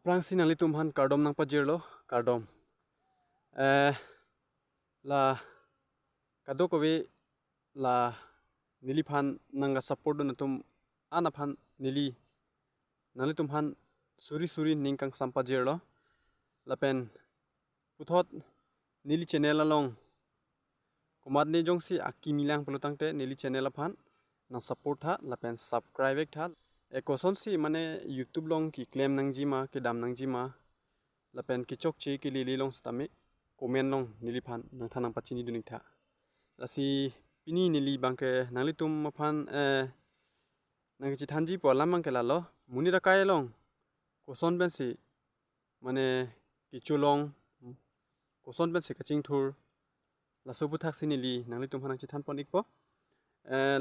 Prang sinali tumhan kardom nang pajirlo kardom la kado kowe la nili phan nanga support na tum ana phan nili nali tumhan suri ningkang sampajirlo la pen puthot nili channel along kumat ni jongsi aki milang pelutang te nili channel phan na support ha la pen subscribe tha ekoson si mane YouTube long ki claim nang jima ki dam nang jima la pen ki chok chi ki lili long stami comment long nili phan nang thanang pachini duning tha la si pini nili bangke nangli tum phan nang chi thanji po lamang ke la lo muni ra kai long koson ben si mane ki chulong koson ben si kaching thur la sobu thak si nili nangli tum phan chi than pon ikpo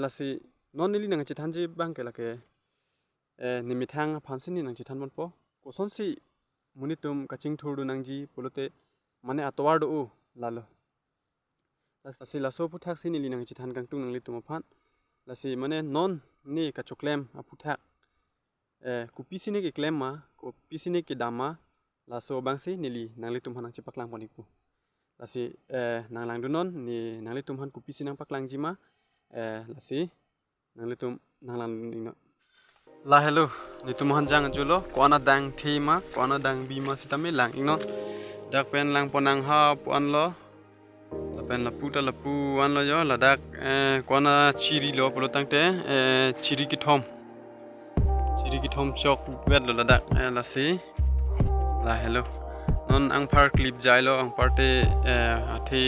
la si non nili nang chi thanji bangke la ke M.Terang pansini nang chi than pon po koson si muni tum kaching thur du nang ji polote mane atwar do lalo la si la sobu thak si nili nang chi than kang tung nangli tum phan la si mane non ni kachoklem apu thak kopi sini ki klem ma kopi sini ki dama la so bangsi nili nangli tum hanang chi paklang pon ikpo la si nanglang du non ni nangli tum han kopi sinang paklang jima la si nangli tum nanglang ning la hello ni tum han jang julo kona dang thima kona dang bima sitame lang ingno dak pen lang ponang ha pon lo la pen la puta la pu an lo yo la dak kona chiri lo polotang te chiri ki thom chok wet lo la dak la si la hello non ang par clip jai lo ang parte athi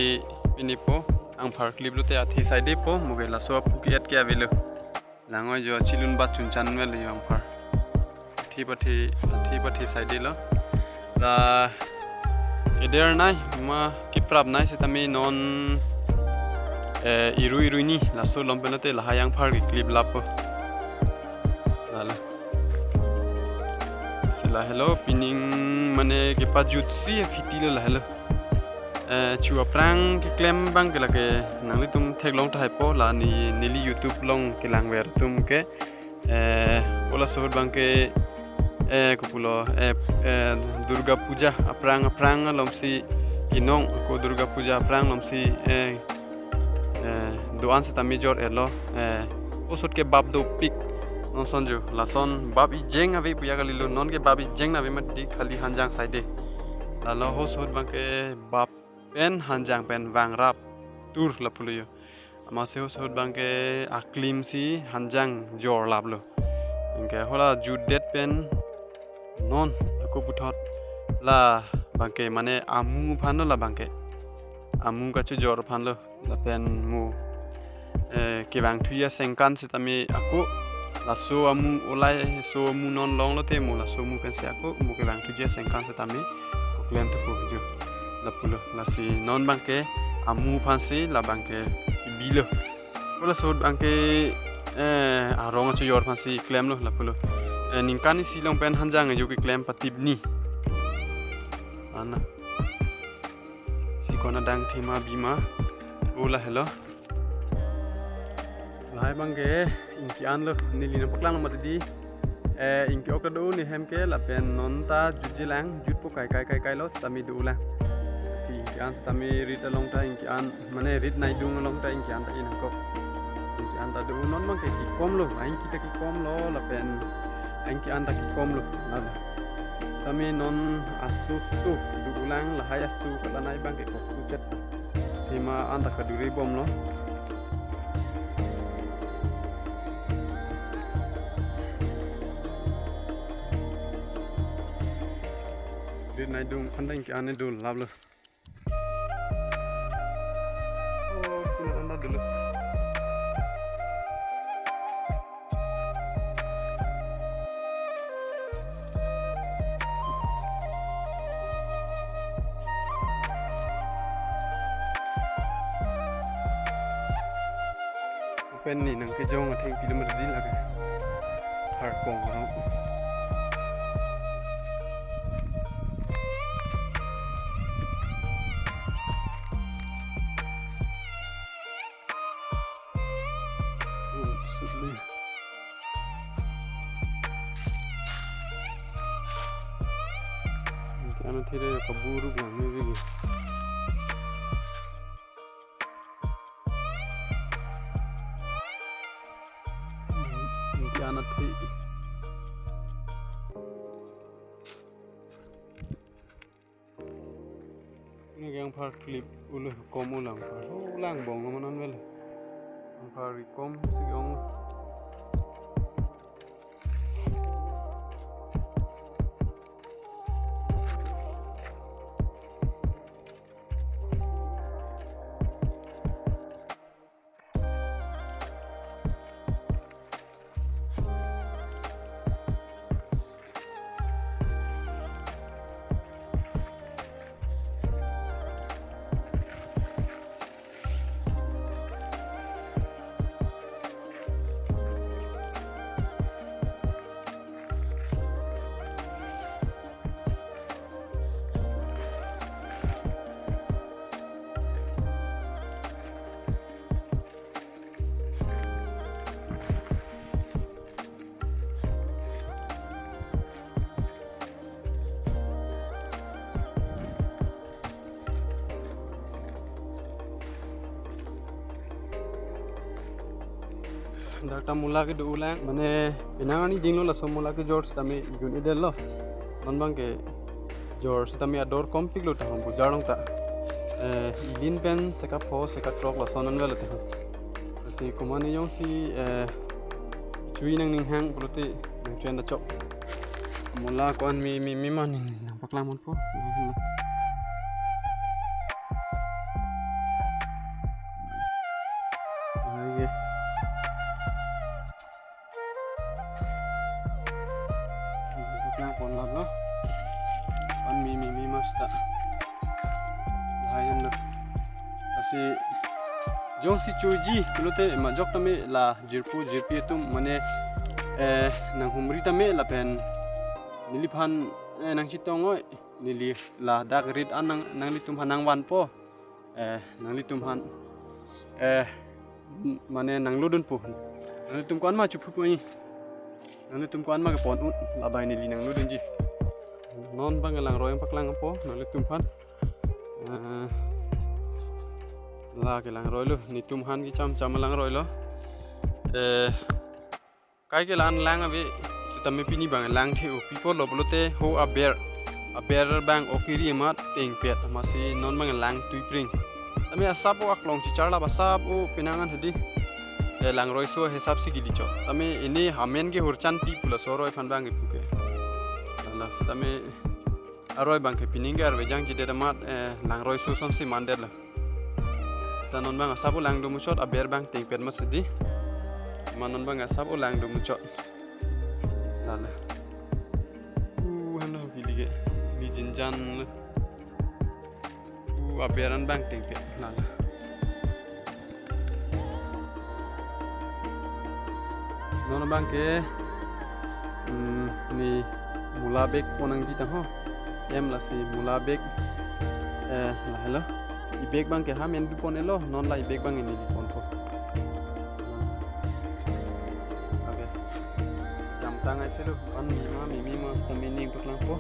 pinipo ang par clip lo te athi side po moge la so pu ki at kya velo langoi jo chilun ba chun chan me le ang par athi pathi side lo la eder nai ma kiprap nai se tami non iru ni la so lompelo te la hayang par ki clip lap la sila hello pining mane ke pajut si fitilo la hello chua prang ke claim bang ke la ke nangli tum thek long thai po la ni nili YouTube long ke langwer tum ke ola sohor bang ke kupulo Durga Puja aprang lomsi kinong ko Durga Puja aprang lomsi doan se tami jor elo osot ke bab do pik non sonjo la son bab i jeng ave puya kalilu non ke bab i jeng na ve mati khali hanjang side la lo hosot bang ke bab pen hanjang pen wang rap tur la puluyo ama se hosot bang ke aklim si hanjang jor lablo ingke hola judet pen non aku puthot la bangke mane amu phan la bangke amu ka chu jor phan lo la pen mu ke bang thuya sengkan se tami aku la so amu olai so mu non long lo te mu la so mu pen se aku mu ke bang thuya sengkan se tami koklem tu ju la pulo la si non bangke amu phan si la bangke bilo hola so bangke arong chu jor phan si klem lo la pulo ningkani silong pen hanjang ju ki claim patib ni ana si kona dang thima bima ola hello lai bangge inki an lo nili na paklang ma di inki okado ni hemke la pen nonta jujilang jut po kai lo stami dula si inki an stami rit along ta inki an mane rit nai dung along ta inki an ta in ko inki an ta du non mang ke ki kom lo ain kita ki kom lo la pen angki anda ki kom lo nada tami non asusu du ulang la haya su kala nai bang ke kosku chat tema anda ka duri bom lo dir nai dung anda ki ane dul lablo oh kuna anda dulu pen ni nang ke jong atheng kilometer din la har kong ro sudli karena tidak keburu nang begini. Nanti anak ti. Ini yang par klip ulu kom ulang par ulang bong manan wel. Ang par kom sigong. Dakta mula ke ulang mane pinangan ni jinglo la mula ke George tami gun idel lo non bang ke George tami ador kompik lo ta hom jarong ta ilin pen seka po seka trok la sonan vela ta si komani yong si chui nang ning hang puluti nang chen da chok mula kon mi maning nang paklamon po pon lab lo pan mi masta layan lo asi jong si chuji kulote ma jok tame la jirpi tum mane nang humri tame la pen niliphan nang chitongoi nili la dak rit an nang litum hanang wan po nang litum han mane nang ludun po nang litum kon ma chupu po ni nang tum kuan ma ke pon la bai ni linang lu denji non bang lang royang paklang po nang tum phan la ke lang roy lu ni tum han ki cham lang roy lo kai ke lan lang ave sitame pini bang lang the u pipo lo blote ho a bear bang okiri mat teng pet masi non bang lang tui pring tame asap o aklong chi charla basap o pinangan hedi lang roy so hesab si gili cho tame ini hamen ke hurchan pi pula soroi phan bang ipu ke la tame aroi bang ke piningar wejang jide mat lang roy so son si mandel la tanon bang asabu lang do muchot aber bang ting pet masidi manon bang asabu lang do muchot la hano gili ke mi jinjan aberan bang ting pet la non bang ke ni mula bek ponang di tang ho em la si mula bek la hello i bek bang ke ha men du ponelo non la i bek bang ini di pon po okay jam tangai selu an mi ma sta mening paklang po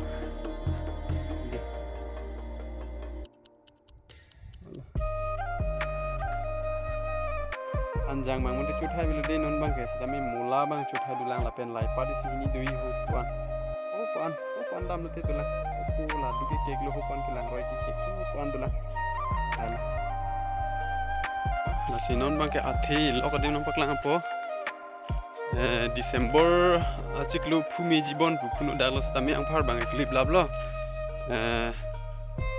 anjang bang mun cut hai bilu de non bang ke tami mula bang cut hai dulang la pen lai pa di sini dui ho pan dam lu te dulang ko la du ke kek lu ho pan kilang roi ki kek pan dulang na sinon bang ke athi lo ka ding non paklang po Desember achiklu phumi jibon pu phunu daglo tami ang phar bang clip lab lo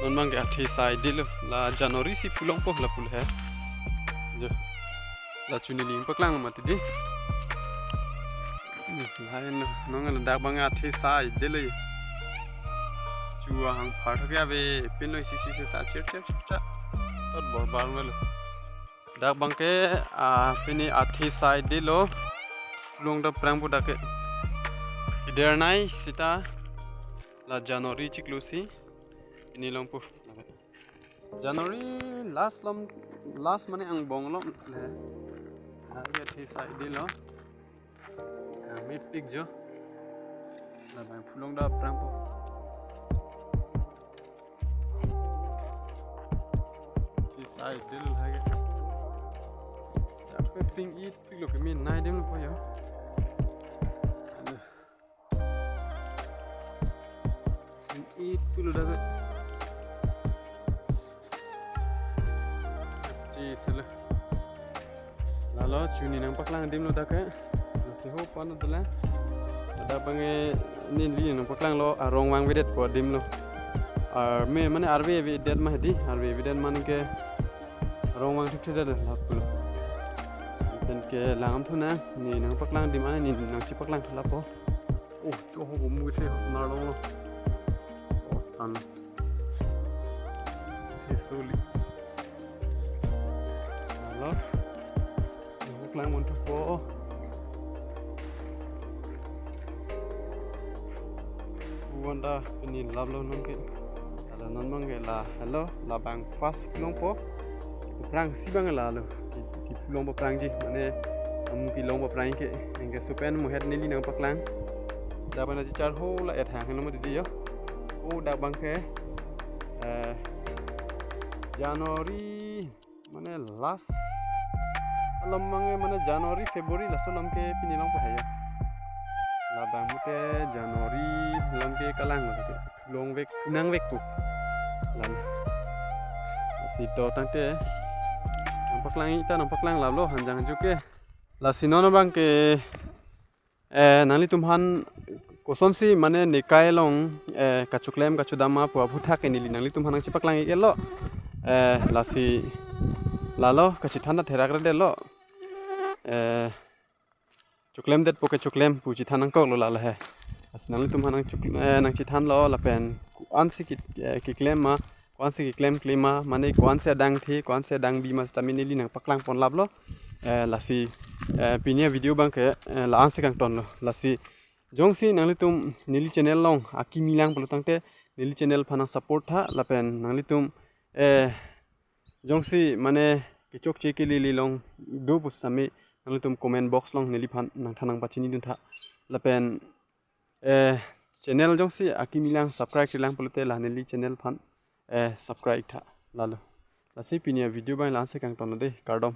non bang ke athi sai dil la January si pulong po la pul hai jo la chuni ling paklang mati di lain nong dak bang athi sai dele chua hang phar thya be pinoi si sa cher cha tot bor bar mel dak bang ke pini athi sai dilo long da prang bu dak ider nai sita la January chiklusi ini longpu January last mane ang bong lom ये थी साइड लो मैं पिक जो ला बाय फुलों दा प्रांग inside dil hage ya ko sing eat pilo ke min nai dem po yo sing eat pilo daga ji sele lalo chuni nang paklang dem lo daga si ho pon dala ada bange nin li nang paklang lo arong wang vedet po dem lo me mane arve vedet ma hedi arve vedet man ke arong wang thik thida la pulo dan ke langam tu na ni nang paklang di mana ni nang ci paklang thla po oh cho ho bu mu the na long lo oh tan he soli ala ni paklang mon tu po wanda ni lablo nang ke ala non mangge la hello la bang fast long po perang si bang la lo ki pulong perang ji mane ki long perang ke engke supen mu het nili nang paklang da bana ji char ho la et hang no di yo o da bang ke Januari mane last alam mange mane Januari February la solam ke pinilong pa hayo la bang mute Januari lam ke kalang no ke long vek nang vek pu lan sito tangte paklang ita nang paklang lablo hanjang juke la sinono bang ke nali tumhan koson si mane nikai long kachoklem kachudama pu abutha ke nili nali tumhan chi paklang elo la si lalo kachi thanda therakre de lo choklem det poke choklem pu chi thanang ko lo la he asnali tumhan nang chi than lo la pen an si ki klem ma kwan se claim klima mane kwan se dang thi kwan se dang bi mas taminili nang paklang pon lablo lasi pinia video bang ke la an se kang ton lo lasi jongsi nangli tum nili channel long aki milang polo tangte nili channel phanang support tha lapen nangli tum jongsi mane kichok cheki lili long do bu sami nangli tum comment box long nili phan nang thanang pachini dun tha lapen channel jongsi aki milang subscribe kilang polote la nili channel phan subscribe tha lalo lasi pinia video bang lan se kang ton de kardom